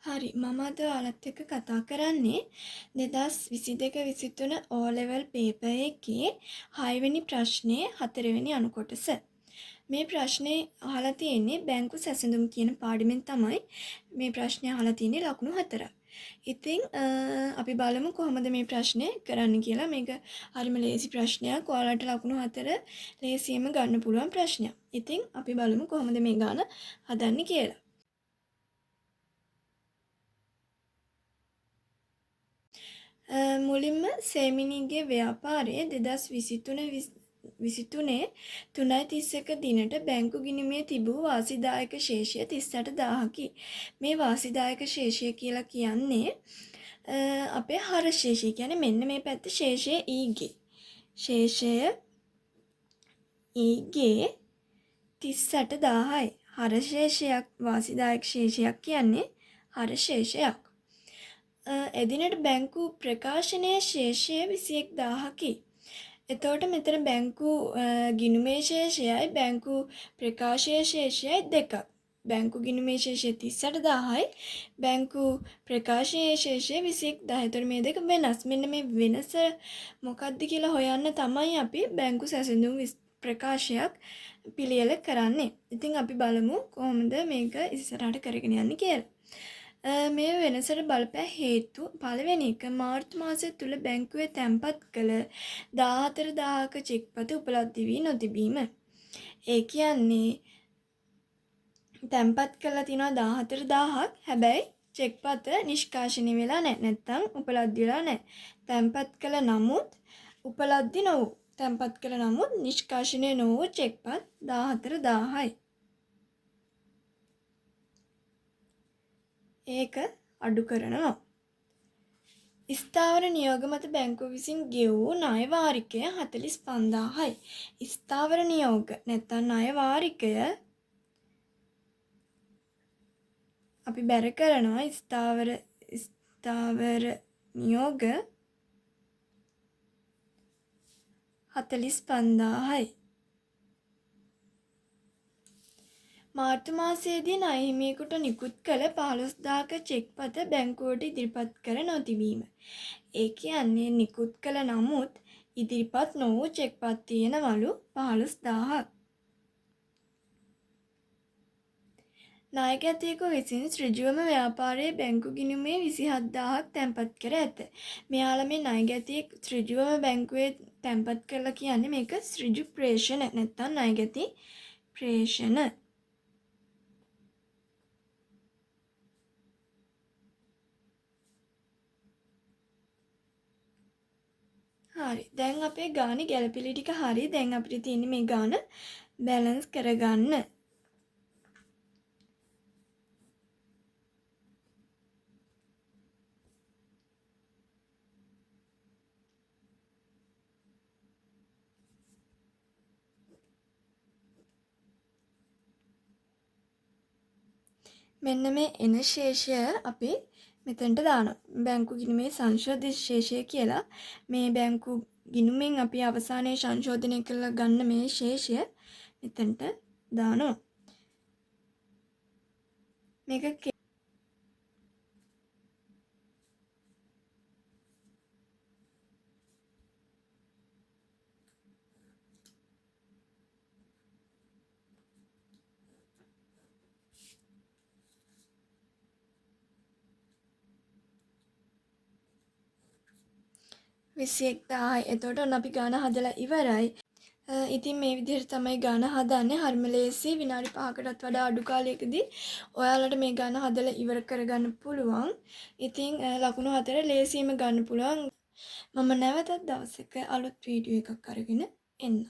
හරි මම අද ඔයාලත් එක්ක කතා කරන්නේ 2022-23 O level paper එකේ 6 වෙනි ප්‍රශ්නේ 4 වෙනි අණු කොටස. මේ ප්‍රශ්නේ අහලා තියෙන්නේ බැංකු සැසඳුම් කියන පාඩමෙන් තමයි මේ ප්‍රශ්නේ අහලා තියෙන්නේ ලකුණු 4ක්. ඉතින් අපි බලමු කොහොමද මේ ප්‍රශ්නේ කරන්න කියලා. මේක හරිම ලේසි ප්‍රශ්නයක්. ඔයාලට ලකුණු 4 ලේසියෙන්ම ගන්න පුළුවන් ප්‍රශ්නයක්. ඉතින් අපි බලමු කොහොමද මේ ගාන හදන්නේ කියලා. මුලින්ම සේමිනීගේ ව්‍යාපාරය 2023 3.31 දිනට බැංකු ගිණුමේ තිබූ වාසිදායක ශේෂය 38000කි. මේ වාසිදායක ශේෂය කියලා කියන්නේ අපේ හර ශේෂය. කියන්නේ මෙන්න මේ පැත්තේ ශේෂය ඊගේ. ශේෂය ඊගේ 38000යි. හර ශේෂයක් වාසිදායක ශේෂයක් කියන්නේ හර ශේෂයක්. එදිනට බැංකු ප්‍රකාශනයේ ශේෂය 21000කි. එතකොට මෙතන බැංකු ගිණුමේ ශේෂයයි බැංකු ප්‍රකාශයේ ශේෂයයි දෙකක්. බැංකු ගිණුමේ ශේෂය 38000යි බැංකු ප්‍රකාශයේ ශේෂය 21000. එතකොට මේ දෙක වෙනස්. මෙන්න මේ වෙනස මොකක්ද කියලා හොයන්න තමයි අපි බැංකු සැසඳුම් ප්‍රකාශයක් පිළියෙල කරන්නේ. ඉතින් අපි බලමු කොහොමද මේක ඉස්සරහට කරගෙන යන්නේ කියලා. මේ වෙනසට බලපෑ හේතු පළවෙනි එක මාර්තු මාසය තුල බැංකුවේ තැන්පත් කළ 14000ක චෙක්පත උපලબ્ධ වී නොතිබීම. ඒ කියන්නේ තැන්පත් කළා තියෙනවා 14000ක්. හැබැයි චෙක්පත නිෂ්කාශනය වෙලා නැහැ. නැත්තම් උපලબ્ධ වෙලා නැහැ. තැන්පත් කළ නමුත් උපලબ્ධ නොවු. තැන්පත් කළ නමුත් නිෂ්කාශනය නොවු චෙක්පත් 14000යි. ඒක අඩු කරනවා. ස්ථාවර නියෝග මත බැංකුව විසින් ගෙවූ ණය වාරිකය 45000යි. ස්ථාවර නියෝග නැත්නම් ණය වාරිකය අපි බැර කරනවා ස්ථාවර නියෝග 45000යි. මාර්තු මාසයේදී ණය හිමියෙකුට නිකුත් කළ 15000ක චෙක්පත බැංකුවට ඉදිරිපත් කර නොතිබීම. ඒ කියන්නේ නිකුත් කළ නමුත් ඉදිරිපත් නොවූ චෙක්පත් තියෙනවලු 15000ක්. නායකයෙකු විසින් ඍජුවම ව්‍යාපාරයේ බැංකු ගිණුමේ 27000ක් තැන්පත් කර ඇත. මෙයාලා මේ ණයගැතියෙක් ඍජුවම බැංකුවේ තැන්පත් කරලා කියන්නේ මේක ඍජු ප්‍රේෂණ නැත්නම් ණයගැති ප්‍රේෂණ. හරි. දැන් අපේ ගානේ ගැළපිලි ටික හරි. දැන් අපිට තියෙන්නේ මේ ගාන බැලන්ස් කරගන්න. මෙන්න මේ එන ශේෂය අපි මෙතනට දානවා. බැංකු ගිණුමේ සංශෝධිත ශේෂය කියලා මේ බැංකු ගිණුමෙන් අපි අවසානයේ සංශෝධනය කරලා ගන්න මේ ශේෂය මෙතනට දානවා. මේක විසිඑක්දාහයි. එතකොට ඔන්න අපි ගාන හදලා ඉවරයි. ඉතින් මේ විදිහට තමයි ගාන හදන්නේ. හරිම ලේසි. විනාඩි 5කටත් වඩා අඩු කාලයකදී ඔයාලට මේ ගාන හදලා ඉවර කරගන්න පුළුවන්. ඉතින් ලකුණු 4 ලේසියෙන්ම ගන්න පුළුවන්. මම නැවතත් දවසක අලුත් වීඩියෝ එකක් අරගෙන එන්නම්.